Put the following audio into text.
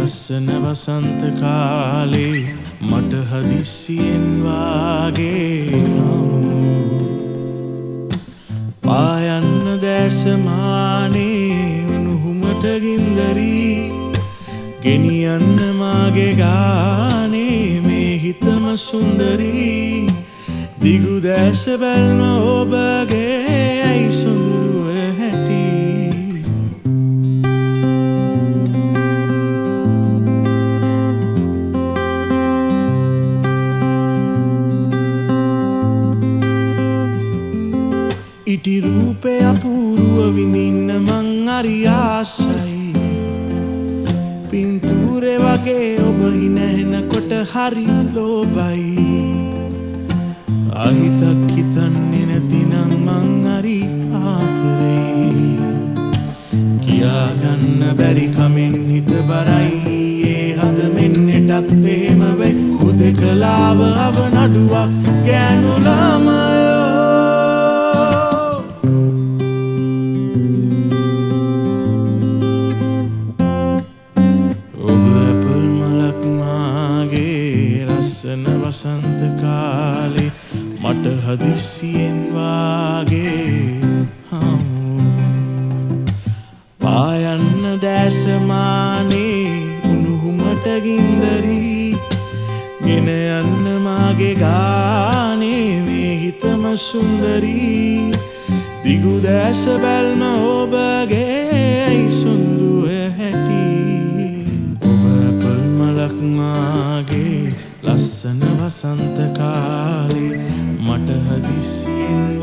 ලස්සන වසන්ත කාලේ මට හදිස්සියෙන් වාගේ පායන්න දැසමානේ උණුහුමට ගින්දරී ගෙනියන්න මාගේ ගානේ මේ හිතම සුන්දරී දිගු දැස බැල්ම ඔබගේ ඇයි සොඳුරුව හැටි ඉටි රූපය අපූරුව විඳින්න මං හරි ආසයි පින්තූරේ වගේ ඔබ හිනහෙනකොට හරි ලෝභයි අහිතක් හිතන්නේ නැතිනම් මං හරි ආතුරේ කියාගන්න බැරි කමෙන් හිත බරයි ඒ හද මෙන්නෙටත් එහෙම වෙයි හුදෙකලාව අව නඩුවක් ගෑනු ළමයෝ වසන්ත කාලේ මට හදිස්සියෙන් වාගේ පායන්න දැසමානේ උණුහුමට ගින්දරී ගෙන යන්න මාගේ ගානේ මේ හිතම සුන්දරී දිගු දැස බැල්ම ඔබගේ සොඳුරුව හැටි ඔබ අපල් මලක් මාගේ ලස්සන වසන්ත කාලේ මට හදිස්සියෙන්